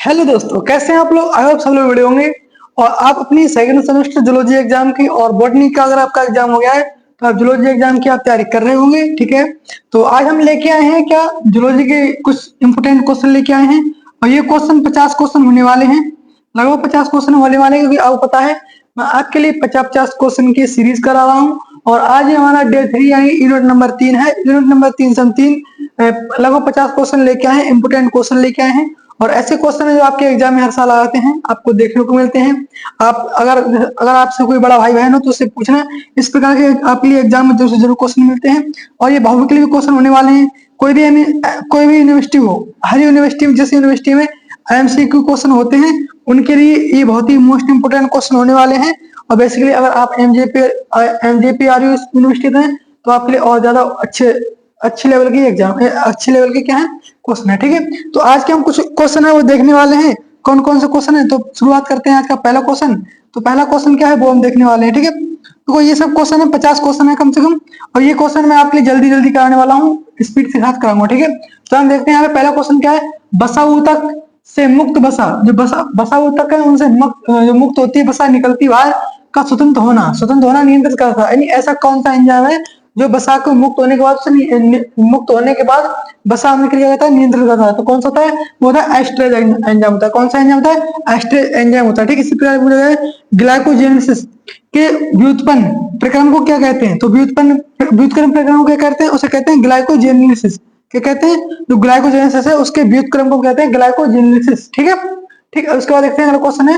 Hello दोस्तों, कैसे हैं आप लोग। आई होप सब लोग वीडियो होंगे और आप अपनी सेकंड सेमेस्टर जूलॉजी एग्जाम की और बॉटनी का अगर आपका एग्जाम हो गया है तो आप जूलॉजी एग्जाम की आप तैयारी कर रहे होंगे। ठीक है, तो आज हम लेके आए हैं क्या जूलॉजी के कुछ इंपोर्टेंट क्वेश्चन लेके आए हैं और ये क्वेश्चन 50 क्वेश्चन होने वाले हैं। लगभग 50 क्वेश्चन होने वाले हैं क्योंकि आपको पता है मैं आपके लिए 50-50 क्वेश्चन की सीरीज करा रहा हूँ और आज ही हमारा डे 3 यानी यूनिट नंबर 3 है। यूनिट नंबर 3 से हम लगभग 50 क्वेश्चन लेके आए हैं, इंपोर्टेंट क्वेश्चन लेके आए हैं और ऐसे क्वेश्चन है जो आपके एग्जाम में हर साल आते हैं, आपको देखने को मिलते हैं। आप अगर अगर आपसे कोई बड़ा भाई बहन हो तो उससे पूछना, इस प्रकार के आपके लिए एग्जाम में जरूर से जरूर क्वेश्चन मिलते हैं और ये बहुविकल्पी के लिए भी क्वेश्चन होने वाले हैं। कोई भी यूनिवर्सिटी हो, हर यूनिवर्सिटी में जिस यूनिवर्सिटी में एमसीक्यू क्वेश्चन होते हैं उनके लिए ये बहुत ही मोस्ट इंपोर्टेंट क्वेश्चन होने वाले हैं। और बेसिकली अगर आप एमजेपी आर यूनिवर्सिटी में तो आपके लिए और ज्यादा अच्छे लेवल की एग्जाम, अच्छे लेवल के क्या है क्वेश्चन है। ठीक है, तो आज के हम कुछ क्वेश्चन है वो देखने वाले हैं। कौन कौन से क्वेश्चन है तो शुरुआत करते हैं आज का पहला क्वेश्चन। तो पहला क्वेश्चन क्या है वो हम देखने वाले हैं। ठीक है, तो ये सब क्वेश्चन है, 50 क्वेश्चन है कम से कम और ये क्वेश्चन मैं आपके लिए जल्दी जल्दी कराने वाला हूँ, स्पीड के साथ कराऊंगा। ठीक है, तो हम देखते हैं यहाँ पे पहला क्वेश्चन क्या है। बसा ऊतक से मुक्त बसा, जो बसा ऊतक है उनसे जो मुक्त होती है बसा निकलती बाहर का स्वतंत्र होना नियंत्रित करता है। यानी ऐसा कौन सा एंजाइम है जो बसा को मुक्त होने के बाद बसा में क्रिया करता है, नियंत्रित करता है। तो कौन सा होता है वो होता है एस्ट्रेज एंजाइम होता है। कौन सा एंजाइम होता है? एस्ट्रेज एंजाइम होता है। ठीक, इसी प्रकार पूछा जाए ग्लाइकोजेनेसिस के व्युत्पन्न प्रक्रम को क्या कहते हैं। तो व्युत्क्रम प्रक्रम को क्या कहते हैं? उसे कहते हैं ग्लाइकोजेनेसिस। क्या कहते हैं? जो ग्लाइकोजेनेसिस है उसके व्युत्क्रम को कहते हैं ग्लाइकोजेनेसिस। ठीक है, ठीक है, उसके बाद देखते हैं अगला क्वेश्चन है।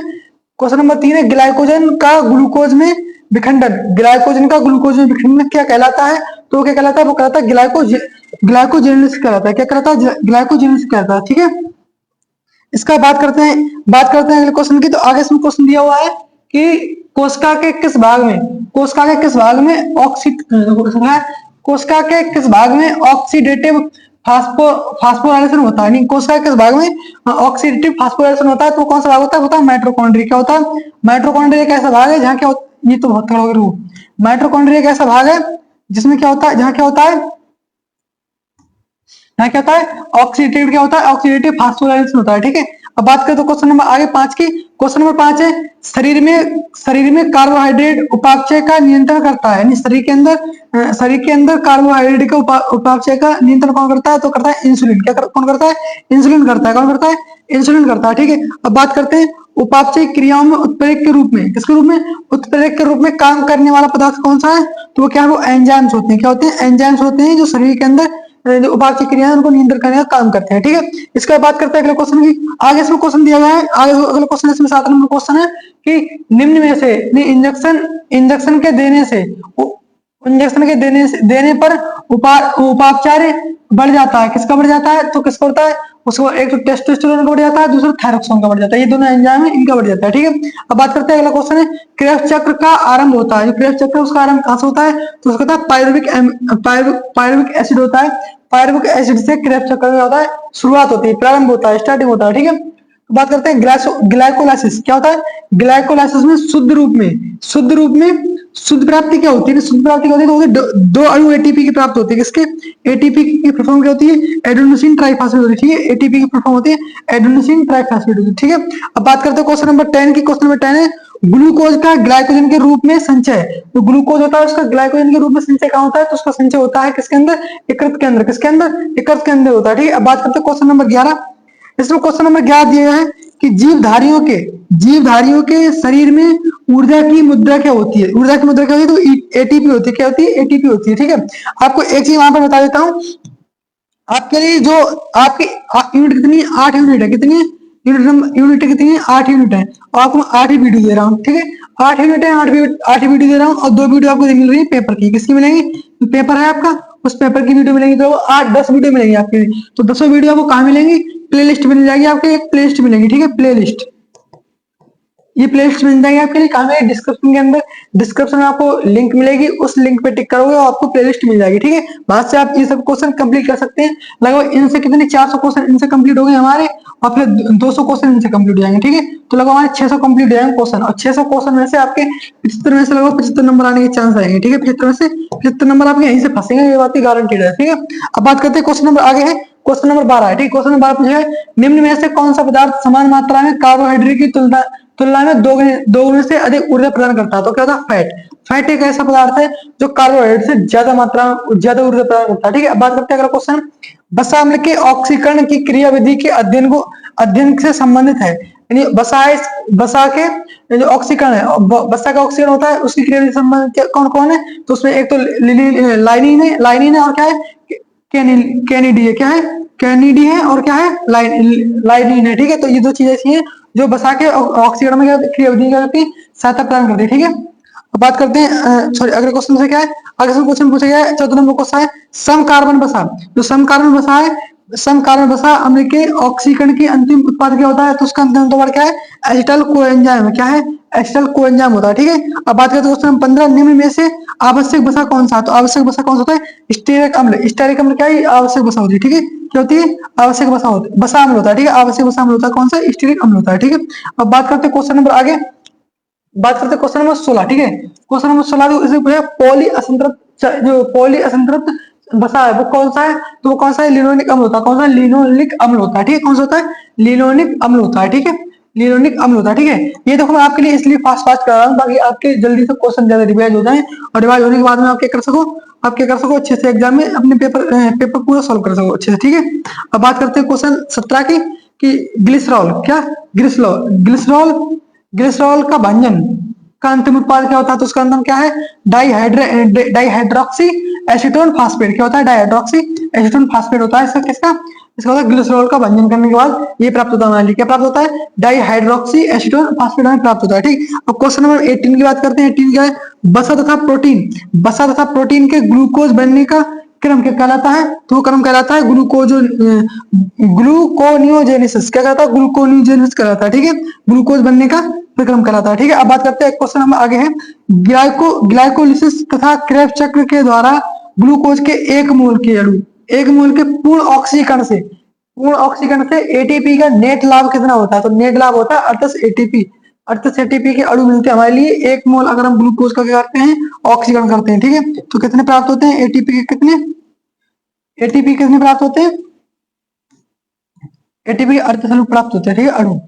क्वेश्चन नंबर 3 है ग्लाइकोजन का ग्लूकोज में विखंडन। ग्लाइकोजन का ग्लूकोज में विखंडन क्या कहलाता है? तो क्या कहलाता है? वो कहलाता है ग्लाइकोजेनेसिस कहलाता है। क्या कहलाता है? ग्लाइकोजेनेसिस कहलाता है। ठीक है, इसका बात करते हैं अगले क्वेश्चन की। तो आगे इसमें क्वेश्चन दिया हुआ है कि कोशिका के किस भाग में ऑक्सीडेटिव फास्फोराइलेशन होता है। नहीं, कोशिका किस भाग में ऑक्सीडेटिव फास्फोराइलेशन होता है तो कौन सा भाग होता है? होता है माइटोकॉन्ड्रिया। क्या होता है? माइटोकॉन्ड्रिया एक ऐसा भाग है जहाँ क्या ये तो बहुत खड़ा माइटोकॉन्ड्रिया एक ऐसा भाग है जिसमें क्या होता है, जहाँ क्या होता है ऑक्सीडेटिव फास्फोराइलेशन होता है। ठीक है, अब बात करें तो क्वेश्चन नंबर आगे 5 की। क्वेश्चन नंबर 5 है शरीर में कार्बोहाइड्रेट उपापचय का नियंत्रण करता है। यानी शरीर के अंदर कार्बोहाइड्रेट का उपापचय का नियंत्रण कौन करता है? तो करता है इंसुलिन। कौन करता है? इंसुलिन करता है। कौन करता है? इंसुलिन करता है। ठीक है, अब बात करते हैं उपापचय क्रियाओं में उत्प्रेरक के रूप में, किसके रूप में? उत्प्रेरक के रूप में काम करने वाला पदार्थ कौन सा है? तो वो क्या है? वो एंजाइम्स होते हैं। क्या होते हैं? एंजाइम्स होते हैं जो शरीर के अंदर जो उपापचय क्रिया है उनको नियंत्रित करने का काम करते हैं। ठीक है, इसका बात करते हैं अगले क्वेश्चन की। आगे इसमें क्वेश्चन दिया गया है, आगे अगले क्वेश्चन इसमें 7 नंबर क्वेश्चन है कि निम्न में से इंजेक्शन के देने पर उपापचय बढ़ जाता है। किसका बढ़ जाता है? तो किसका बढ़ता है? उसको एक तो टेस्टोस्टेरोन का बढ़ जाता है, दूसरा थायरोक्सिन का बढ़ जाता है। ये दोनों एंजाइम है, इनका बढ़ जाता है। ठीक है, अब बात करते हैं अगला क्वेश्चन है क्रेब्स चक्र का आरंभ होता है। जो क्रेब्स चक्र उसका आरंभ कहां से होता है? तो उसका होता है पायरुविक एसिड होता है। पायरुविक एसिड से क्रेब्स चक्र में होता है शुरुआत होती है, प्रारंभ होता है, स्टार्टिंग होता है। ठीक है, तो बात करते हैं ग्लाइकोलाइसिस। क्या होता है? ग्लाइकोलाइसिस में शुद्ध रूप में शुद्ध प्राप्ति क्या होती है? शुद्ध प्राप्ति क्या होती है? तो दो अणु एटीपी की प्राप्त होती है। किसके? एटीपी की फुल फॉर्म क्या होती है? एडेनोसिन ट्राइफॉस्फेट होती है। ठीक है, एटीपी की फुल फॉर्म होती है एडेनोसिन ट्राइफॉस्फेट होती है। ठीक है, अब बात करते हैं क्वेश्चन नंबर 10 की। क्वेश्चन नंबर 10 है ग्लूकोज का ग्लाइकोजन के रूप में संचय। तो ग्लूकोज होता है उसका ग्लाइकोजन के रूप में संचय कहाँ होता है? तो उसका संचय होता है किसके अंदर? यकृत के अंदर। किसके अंदर? यकृत के अंदर होता है। ठीक है, अब बात करते हैं क्वेश्चन नंबर 11। इसमें क्वेश्चन नंबर 11 दिया है कि जीवधारियों के शरीर में ऊर्जा की मुद्रा क्या होती है? ऊर्जा की मुद्रा क्या होती है? तो एटीपी होती है। क्या होती है? एटीपी होती है। ठीक है, आपको एक चीज वहां पर बता देता हूँ, आपके लिए जो आपकी यूनिट कितनी? 8 यूनिट है। कितनी यूनिट कितनी है? 8 यूनिट है और आपको 8 ही वीडियो दे रहा हूँ। ठीक है, 8 यूनिट है, 8 वीडियो दे रहा हूँ और 2 वीडियो आपको मिल रही है पेपर की। किसकी मिलेंगी? पेपर है आपका, उस पेपर की वीडियो मिलेंगी तो 8-10 वीडियो मिलेंगी आपके। तो 10 वीडियो आपको कहाँ मिलेंगी? प्लेलिस्ट मिल जाएगी आपके, एक प्लेलिस्ट मिलेगी। ठीक है, प्लेलिस्ट, ये प्लेलिस्ट मिल जाएगी आपके लिए। कहाँ में? डिस्क्रिप्शन के अंदर, डिस्क्रिप्शन में आपको लिंक मिलेगी, उस लिंक पे टिक करोगे और आपको प्लेलिस्ट मिल जाएगी। ठीक है, बाद से आप ये सब क्वेश्चन कंप्लीट कर सकते हैं। लगभग इनसे कितने 400 क्वेश्चन इनसे कंप्लीट हो गए हमारे और फिर 200 क्वेश्चन इनसे कंप्लीट हो जाएंगे। ठीक है, तो लगभग हमारे 600 कंप्लीट हो जाएंगे क्वेश्चन और 600 क्वेश्चन में से आपके 75 में से लगभग 75 नंबर आने के चांस आएंगे। ठीक है, 75 में से 75 नंबर आपके यहीं से फंसेंगे, ये बात की गारंटीड है। ठीक है, अब बात करते हैं क्वेश्चन नंबर आगे है क्वेश्चन नंबर 12 है, ठीक। क्वेश्चन नंबर 12 पूछा है निम्न में से कौन सा पदार्थ समान मात्रा में कार्बोहाइड्रेट की तुलना तुलना में दो गुने से अधिक ऊर्जा प्रदान करता है? तो क्या होता है? फैट। फैट एक ऐसा पदार्थ है जो कार्बोहाइड्रेट से ज्यादा मात्रा में ज्यादा ऊर्जा प्रदान करता है, ठीक है। अब बात करते हैं अगला क्वेश्चन, वसा अम्ल के ऑक्सीकरण की क्रियाविधि के अध्ययन से संबंधित है। यानी वसा के जो ऑक्सीकरण है, वसा का ऑक्सीकरण होता है, उसकी क्रियाविधि से संबंधित कौन कौन है? तो उसमें एक तो लाइनिन है और क्या है? कैनिडी है। क्या है? कैनिडी है और क्या है? लाइनिन है, ठीक है। तो ये दो चीजें ऐसी हैं जो वसा के ऑक्सीकरण में क्रियाविधि की सहायता प्रदान करती है, ठीक है। अब बात करते हैं सॉरी अगले क्वेश्चन से क्या है? अगले क्वेश्चन पूछा गया है 14 नंबर क्वेश्चन है सम कार्बन वसा। जो सम कार्बन वसा है, सम कार्बन वसा अम्ल के ऑक्सीकरण की अंतिम उत्पाद क्या होता है? तो उसका अंतिम उत्पाद क्या है? Acetyl coenzyme. क्या है? एसिटल कोएंजाइम होता है, ठीक है। अब बात करते हैं क्वेश्चन 15 निम्न में से आवश्यक वसा कौन सा? तो आवश्यक वसा कौन सा होता है? स्टीरिक अम्ल। स्टीरिक अम्ल क्या है? आवश्यक वसा होती है, ठीक है। क्या होती है? आवश्यक वसा अम्ल होता है, ठीक है। आवश्यक वसा अम्ल होता है कौन सा? स्टीरिक अम्ल होता है, ठीक है। अब बात करते हैं क्वेश्चन नंबर आगे, बात करते हैं क्वेश्चन नंबर 16, ठीक है। क्वेश्चन नंबर 16 इसे पूछा पॉली असंतृप्त, जो पॉली असंतृप्त वसा है वो कौन सा है? तो वो कौन सा है? लिनोलिक अम्ल होता है। कौन सा? लिनोलिक अम्ल होता है, ठीक है। कौन सा होता है? लिनोलिक अम्ल होता है, ठीक है। लिनोलिक अम्ल होता है, ठीक है। ये देखो मैं आपके लिए इसलिए फास्ट फास्ट कर रहा हूँ ताकि आपके जल्दी से क्वेश्चन ज्यादा रिवाइज हो जाए, और रिवाइज होने के बाद में आप क्या कर सको अच्छे से एग्जाम में अपने पेपर पूरा सॉल्व कर सको अच्छे से, ठीक है। अब बात करते हैं क्वेश्चन 17 की कि ग्लिसरॉल। क्या? ग्लिसरॉल ग्लिसरॉल का भंजन का अंतिम उत्पाद क्या होता है? तो उसका अंतिम क्या है? Dihydroxy acetone phosphate. क्या होता है? डाइहाइड्रोक्सी एसीटोन फास्फेट होता है। इसका किसका? इसका होता है ग्लिसरॉल का भंजन करने के बाद ये प्राप्त होता है हमारे लिए। क्या प्राप्त होता है? डाइहाइड्रोक्सी एसीटोन फास्फेट हमें प्राप्त होता है, ठीक। अब क्वेश्चन नंबर 18 की बात करते हैं। 18 क्या है? वसा तथा प्रोटीन के ग्लूकोज बनने का क्रम क्या कहलाता है? तो वो क्रम कहलाता है ग्लूकोनियोजेनेसिस। क्या कहलाता है? ग्लूकोनियोजेनेसिस कहलाता है, ठीक है। ग्लूकोज बनने का क्रम कहलाता है, ठीक है। अब बात करते हैं क्वेश्चन हम आगे है ग्लाइकोलिसिस तथा क्रेब्स चक्र के द्वारा ग्लूकोज के एक मोल के पूर्ण ऑक्सीकरण से एटीपी का नेट लाभ कितना होता है? तो नेट लाभ होता है 38 एटीपी के अणु मिलते हैं हमारे लिए 1 मोल अगर हम ग्लूकोज का क्या करते हैं? ऑक्सीकरण करते हैं, ठीक है। तो कितने प्राप्त होते हैं? एटीपी कितने प्राप्त होते हैं? एटीपी 38 अणु प्राप्त होते हैं, ठीक है, अणु,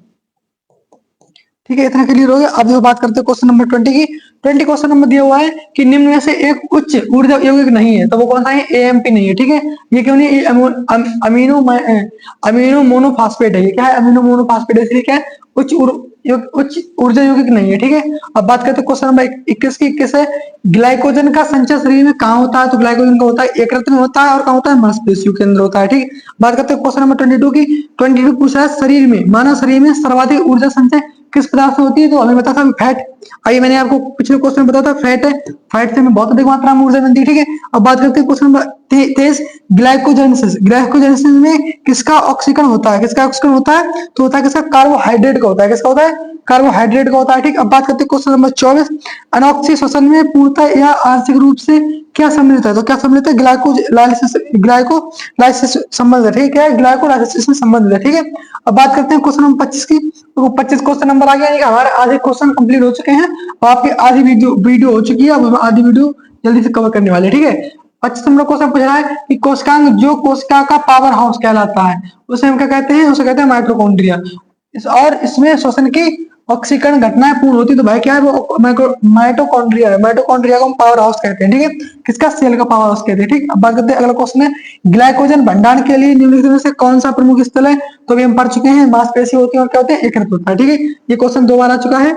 ठीक है। इतना क्लियर हो गया। अब जो बात करते हैं क्वेश्चन नंबर 20 की। 20 क्वेश्चन नंबर दिया हुआ है कि निम्न में से एक उच्च ऊर्जा यौगिक नहीं है, तो वो कौन सा है? एएमपी नहीं है, ठीक है। ये क्यों नहीं? अमीनो मोनोफास्फेट है। ये क्या है? अमीनो मोनोफास्फेट है, इसलिए क्या है? उच्च ऊर्जा यौगिक नहीं है, ठीक है। अब बात करते हैं क्वेश्चन नंबर 21 की। 21 है ग्लाइकोजन का संचय शरीर में कहाँ होता है? तो ग्लाइकोजन का होता है यकृत में होता है, और कहाँ होता है? मांसपेशियों के अंदर होता है, ठीक है। बात करते हैं क्वेश्चन नंबर 22 की। 22 पूछा है शरीर में, मानव शरीर में सर्वाधिक ऊर्जा संचय किस पदार्थ से होती है? तो हमें बता था फैट। अभी मैंने आपको पिछले क्वेश्चन में बताया था फैट है। फैट से हमें बहुत अधिक मात्रा में ऊर्जा मिलती है, ठीक है। अब बात करते हैं क्वेश्चन नंबर 23 ग्लाइकोजेनेसिस में किसका ऑक्सीकरण होता है? किसका ऑक्सीकरण होता है? तो होता है किसका? कार्बोहाइड्रेट का होता है। किसका होता है? कार्बोहाइड्रेट का होता है, ठीक। अब बात करते हैं क्वेश्चन नंबर 24 अनॉक्सी श्वसन में पूर्णतः या आंशिक रूप से क्या सम्मिलित है? तो क्या सम्मिलित है? ग्लाइकोलाइसिस संबंध है, ठीक है। ग्लाइकोलाइसिस में संबंध है, ठीक है। अब बात करते हैं क्वेश्चन नंबर 25 की। तो 25 क्वेश्चन नंबर आ गया, हमारे आधे क्वेश्चन कंप्लीट हो चुके हैं और आपकी आधी वीडियो हो चुकी है। अब हम आधी वीडियो जल्दी से कवर करने वाले, ठीक है। 25 नंबर क्वेश्चन पूछ रहा है कि कोशिकांग जो कोशिका का पावर हाउस कहलाता है उसे हम क्या कहते हैं? उसे कहते हैं माइटोकॉन्ड्रिया। और इसमें श्वसन की ऑक्सीकरण घटनाएं पूर्ण होती है, तो भाई क्या है? वो माइटोकॉन्ड्रिया है। माइटोकॉन्ड्रिया को हम पावर हाउस कहते हैं, ठीक है। किसका? सेल का पावर हाउस कहते हैं, ठीक। अब बात करते हैं अगला क्वेश्चन है ग्लाइकोजन भंडारण के लिए निम्नलिखित में से कौन सा प्रमुख स्थल है? तो अभी हम पढ़ चुके हैं मांसपेशी होती है और क्या होते हैं? यकृत होता है, ठीक है। ये क्वेश्चन 2 बार आ चुका है,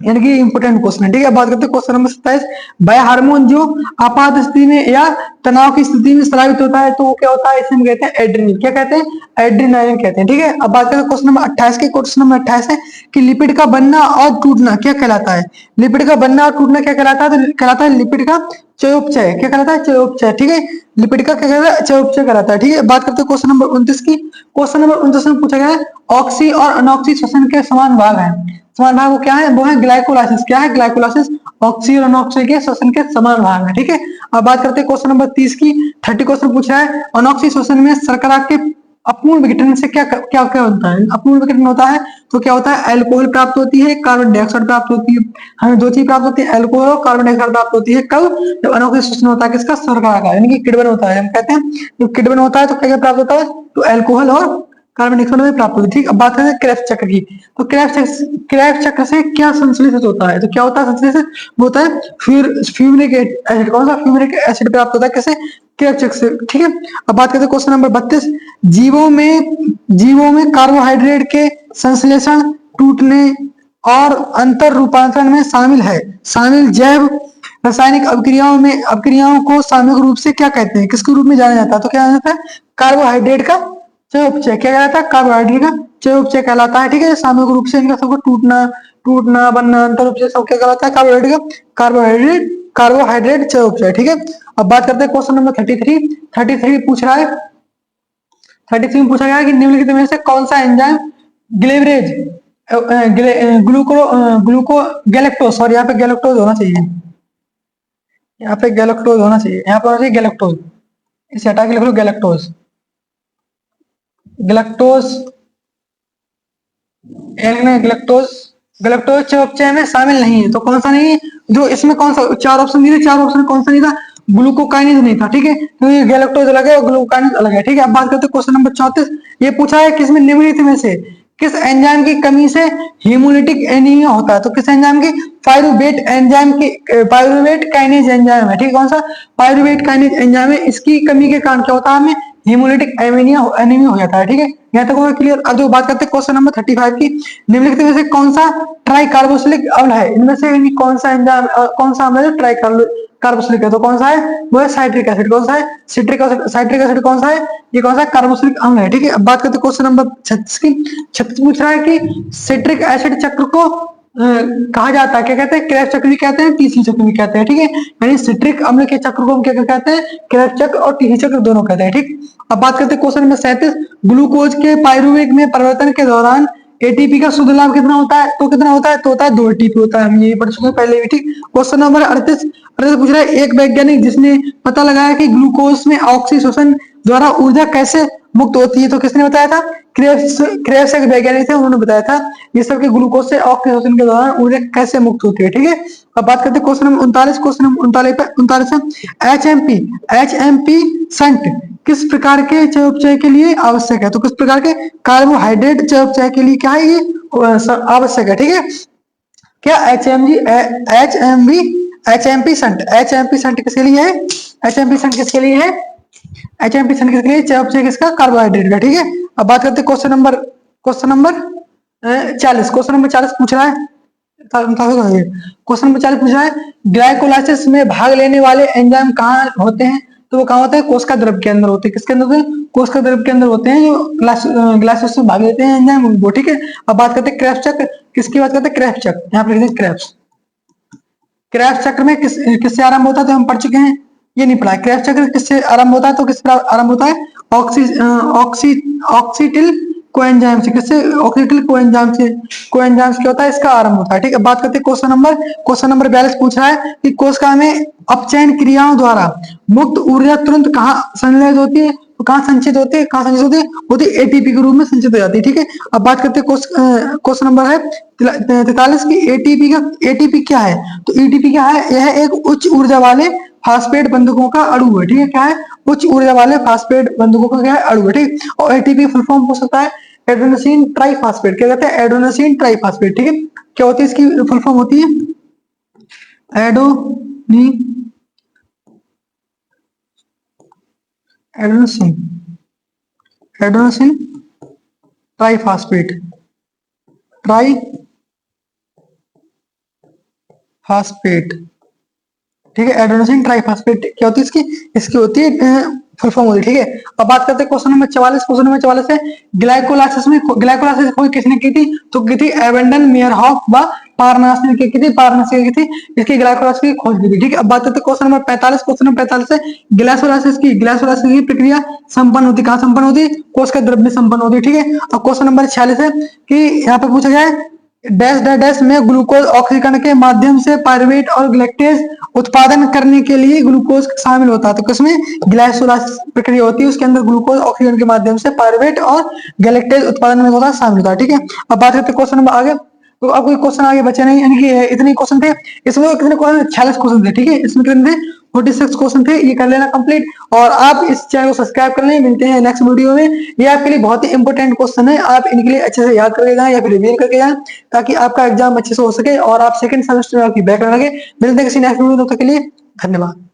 यानी कि इंपोर्टेंट क्वेश्चन है, ठीक है। बात करते हैं क्वेश्चन नंबर 27 बाह्य हार्मोन जो आपात स्थिति में या तनाव की स्थिति में स्रावित होता है, तो वो क्या होता है? इसे हम कहते हैं एड्रेनलिन। क्या कहते हैं? एड्रेनालिन कहते हैं, ठीक है। अब बात करते हैं क्वेश्चन नंबर 28 के। क्वेश्चन नंबर 28 है कि लिपिड का बनना और टूटना क्या कहलाता है? लिपिड का बनना और टूटना क्या कहलाता है? तो कहलाता है लिपिड का चयापचय। क्या कहलाता है? चयापचय, ठीक है। लिपिड का क्या कहलाता है? चयापचय कहलाता है, ठीक है। बात करते हैं क्वेश्चन नंबर 29 की। क्वेश्चन नंबर 29 में पूछा गया है ऑक्सी और अनऑक्सी श्वसन के समान भाग है। समान भाग वो क्या है? वो है ग्लाइकोलाइसिस। क्या है? ग्लाइकोलाइसिस ऑक्सी और अनऑक्सी के श्वसन के समान भाग है, ठीक है। अब बात करते हैं क्वेश्चन नंबर 30 की। 30 क्वेश्चन पूछा है अनऑक्सी श्वसन में शर्करा के अपूर्ण विघटन से क्या क्या क्या होता है? अपूर्ण विघटन होता है तो क्या होता है? अल्कोहल प्राप्त होती है, कार्बन डाइऑक्साइड प्राप्त होती है। हमें दो चीज प्राप्त होती है, अल्कोहल और कार्बन डाइऑक्साइड प्राप्त होती है। कब? जब अनोखा श्वसन होता है किसका? शर्करा का, यानी कि किण्वन होता है। हम कहते हैं जब किण्वन होता है तो क्या क्या प्राप्त होता है? तो अल्कोहल और कार्बन डाइऑक्साइड में प्राप्त होती है। ठीक, अब बात करते हैं क्रेब्स चक्र की। तो क्रेब्स चक्र से क्या संश्लेषित होता है? तो क्या होता है संश्लेषित? वो होता है फ्यूमिक एसिड। कौन सा? फ्यूमिक एसिड प्राप्त होता है कैसे? क्रेब्स चक्र से। ठीक है, अब बात करते हैं क्वेश्चन नंबर 32। जीवों में कार्बोहाइड्रेट के संश्लेषण, टूटने और अंतर रूपांतरण में शामिल जैव रासायनिक अभिक्रियाओं को सामूहिक रूप से क्या कहते हैं? किसके रूप में जाना जाता है? तो क्या जाना जाता है? कार्बोहाइड्रेट का चयापचय। क्या कहलाता है? कार्बोहाइड्रेट का चयापचय कहलाता है। ठीक है, सामूहिक रूप से इनका सबको टूटना बनना अंतर रूप से सब क्या कहलाता है? कार्बोहाइड्रेट चयापचय। ठीक है, अब बात करते हैं क्वेश्चन नंबर 33 पूछ रहा है। 33 में पूछा गया है कि निम्नलिखित में से कौन सा एंजाइम ग्लेवरेज ग्लूको गैलेक्टोज, सॉरी यहाँ पे गैलेक्टोज होना चाहिए, यहाँ पे गैलेक्टोज होना चाहिए, यहाँ पर होना चाहिए गैलेक्टोज, इसे हटा के लिख लो गैलेक्टोज। गैलेक्टोज चयापचय में शामिल नहीं है, तो कौन सा नहीं है? जो इसमें कौन सा, चार ऑप्शन दिए, चार ऑप्शन कौन सा नहीं था? ग्लूकोकाइनेज नहीं था। ठीक है, तो ये गैलेक्टोज अलग है और ग्लूकोकाइनेज अलग है। ठीक है, अब बात करते हैं क्वेश्चन नंबर 34। ये पूछा है किसमें निम्नलिखित में से किस एंजाइम की कमी से हीमोलिटिक एनीमिया होता है? तो किस एंजाइम की? पायरुवेट काइनेज एंजाइम है। ठीक है, कौन सा? पायरुवेट काइनेज एंजाइम है। इसकी कमी के कारण क्या होता है? हमें हीमोलिटिक एनीमिया हो जाता है। ठीक है, यहाँ तक होगा क्लियर। अब जो बात करते हैं क्वेश्चन नंबर 35 की, निम्नलिखित में से कौन सा ट्राई कार्बोक्सिलिक अम्ल है? इनमें से कौन सा एंजाइम, कौन सा अम्ल है ट्राई कार्बोक्सिलिक है? तो कौन सा है? वो है साइट्रिक एसिड। कौन सा है? साइट्रिक एसिड कौन सा है? ये कौन सा? कार्बोक्सिलिक अम्ल है। ठीक है, अब बात करते हैं क्वेश्चन नंबर 36 की। 36 पूछ रहा है कि सिट्रिक एसिड चक्र को कहा जाता है, क्या कहते हैं? क्रेब्स चक्र भी कहते हैं, टीसी चक्र भी कहते हैं। ठीक है, यानी सिट्रिक अम्ल के चक्र को हम क्या कहते हैं? क्रेब्स चक्र और टीसी चक्र दोनों कहते हैं। ठीक, अब बात करते हैं क्वेश्चन नंबर 37। ग्लूकोज के पायरुवेट में परिवर्तन के दौरान एटीपी का शुद्ध लाभ कितना होता है? तो कितना होता है? तो होता है 2 एटीपी होता है। हम ये पढ़ चुके हैं पहले भी। ठीक, क्वेश्चन नंबर 38 पूछ रहा है एक वैज्ञानिक जिसने पता लगाया कि ग्लूकोज में ऑक्सीशोषण द्वारा ऊर्जा कैसे मुक्त होती है, तो किसने बताया था? क्रेब्स एक वैज्ञानिक थे, उन्होंने बताया था ये सब के ग्लूकोज से ऑक्सीजन के दौरान ऊर्जा कैसे मुक्त होती है। ठीक है, अब बात करते हैं क्वेश्चन नंबर 39। क्वेश्चन नंबर 39 है एचएमपी शंट किस प्रकार के चयापचय के लिए आवश्यक है? तो किस प्रकार के? कार्बोहाइड्रेट चयापचय के लिए क्या है ये आवश्यक है। ठीक है, क्या एचएमपी शंट किसके लिए है? एचएमपी शंट किसके लिए है? एचएमपी शंट किसके लिए? चयापचय किसका? कार्बोहाइड्रेट का। ठीक है, अब बात करते हैं क्वेश्चन नंबर 40। क्वेश्चन नंबर 40 पूछ रहा है, क्वेश्चन नंबर 40 पूछ रहा है ग्लाइकोलाइसिस में भाग लेने वाले एंजाइम कहाँ होते हैं? तो वो कहाँ होते हैं? कोशिका द्रव के अंदर होते हैं। किसके अंदर होते हैं? कोशिका द्रव के अंदर होते हैं, जो ग्लाइकोलाइसिस में भाग लेते हैं एंजाइम वो। ठीक है, अब बात करते हैं क्रेब्स चक्र। किसकी बात करते हैं? क्रेब्स चक्र। यहाँ पे लिखते हैं क्रेब्स चक्र में किससे आरंभ होता है? तो हम पढ़ चुके हैं, ये नहीं पढ़ा। क्रेब्स चक्र किससे आरंभ होता है? तो किससे आरंभ होता है? ऑक्सीटिल कोएंजाइम से। किससे? ऑक्सीटिल कोएंजाइम से। कोएंजाइम क्या होता है? इसका आरंभ होता है। ठीक है, बात करते हैं क्वेश्चन नंबर 42 पूछ रहा है कि कोशिका में अपचयन क्रियाओं द्वारा मुक्त ऊर्जा तुरंत कहाँ संलयित होती है? तो कहाँ संचित होती है? होती है एटीपी के रूप में संचित हो जाती है। ठीक है, अब बात करते हैं क्वेश्चन नंबर है 43 की। एटीपी क्या है? तो एटीपी क्या है? यह एक उच्च ऊर्जा वाले फास्फेट बंधकों का अणु है। ठीक है, क्या है? उच्च ऊर्जा वाले फास्फेट बंधकों का क्या है? अणु है। ठीक, और एटीपी फुल फॉर्म हो सकता है एड्रेनासीन ट्राइफॉस्फेट। क्या कहते हैं? एड्रेनासीन ट्राइफॉस्फेट। ठीक है, क्या होती है इसकी फुल फॉर्म? होती है एड्रेनासीन ट्राइफॉस्फेट। ठीक है, एड्रेनासीन ट्राइफॉस्फेट क्या होती है इसकी होती है फुल फॉर्म होती है। ठीक है, अब बात करते हैं क्वेश्चन नंबर 44। क्वेश्चन नंबर 44 है ग्लाइकोलाइसिस खोज किसने की थी? तो की थी एवेंडन मेयरहॉफ व पारनास ने की थी। पारनास की थी इसकी ग्लाइकोलाइसिस की खोज की थी। ठीक है, अब बात करते हैं क्वेश्चन नंबर 45। क्वेश्चन नंबर 45 है ग्लाइकोलाइसिस की प्रक्रिया संपन्न होती, कहाँ संपन्न होती? कोशिका द्रव में संपन्न होती है। ठीक है, अब क्वेश्चन नंबर 46 है कि यहाँ पे पूछा गया है डैश डैश डैश में ग्लूकोज ऑक्सीकरण के माध्यम से पायरुवेट और ग्लैक्टेज उत्पादन करने के लिए ग्लूकोज शामिल होता है। तो किसमें ग्लाइसोलाइसिस प्रक्रिया होती है, उसके अंदर ग्लूकोज ऑक्सीजन के माध्यम से पायरुवेट और गैलेक्टेज उत्पादन में होता है, शामिल होता है। ठीक है, अब बात करते हैं क्वेश्चन नंबर आगे। तो अब कोई क्वेश्चन आगे बचे नहीं, यानी कि इतने क्वेश्चन थे इसमें। कितने क्वेश्चन? 46 क्वेश्चन थे। ठीक है, इसमें कितने थे? 46 क्वेश्चन थे। ये कर लेना कंप्लीट, और आप इस चैनल को सब्सक्राइब कर लें। मिलते हैं नेक्स्ट वीडियो में। ये आपके लिए बहुत ही इंपॉर्टेंट क्वेश्चन है, आप इनके लिए अच्छे से याद करके जाएं या फिर रिवीजन करके जाएं, ताकि आपका एग्जाम अच्छे से हो सके और आप सेकंड सेमेस्टर में आपकी बैक ना लगे। मिलते हैं किसी नेक्स्ट वीडियो में, तब तक के लिए धन्यवाद।